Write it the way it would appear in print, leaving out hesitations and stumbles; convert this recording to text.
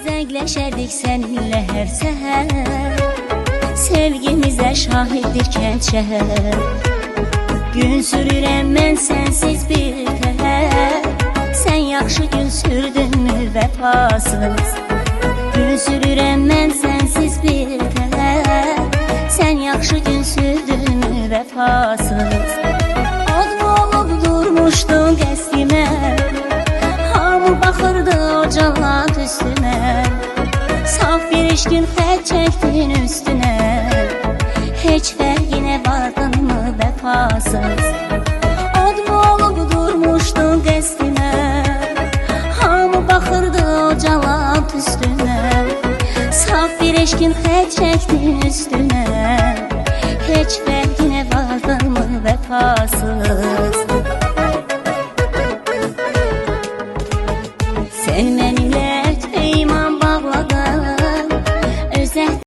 Zəngləşərdik səninlə hər səhər, sevgimizə şahiddir kənd şəhər. Gün sürürəm mən sənsiz bir təhər, sən yaxşı gün sürdünmü vəfasız. Gün sürürəm mən sənsiz bir təhər, sən yaxşı gün sürdünmü vəfasız. Odmu olub durmuşdun qəsdimə, hamı baxırdı o cəllad üstümə. Saf bir işkin xət çəkdin üstünə, heç fərqinə vardınmı vəfasız. Odmu olub durmuşdun qəsdimə, hamı baxırdı o cəllad üstümə. Saf bir eşkin xət çəkdin üstünə, heç fərqinə vardınmı vəfasız. Sən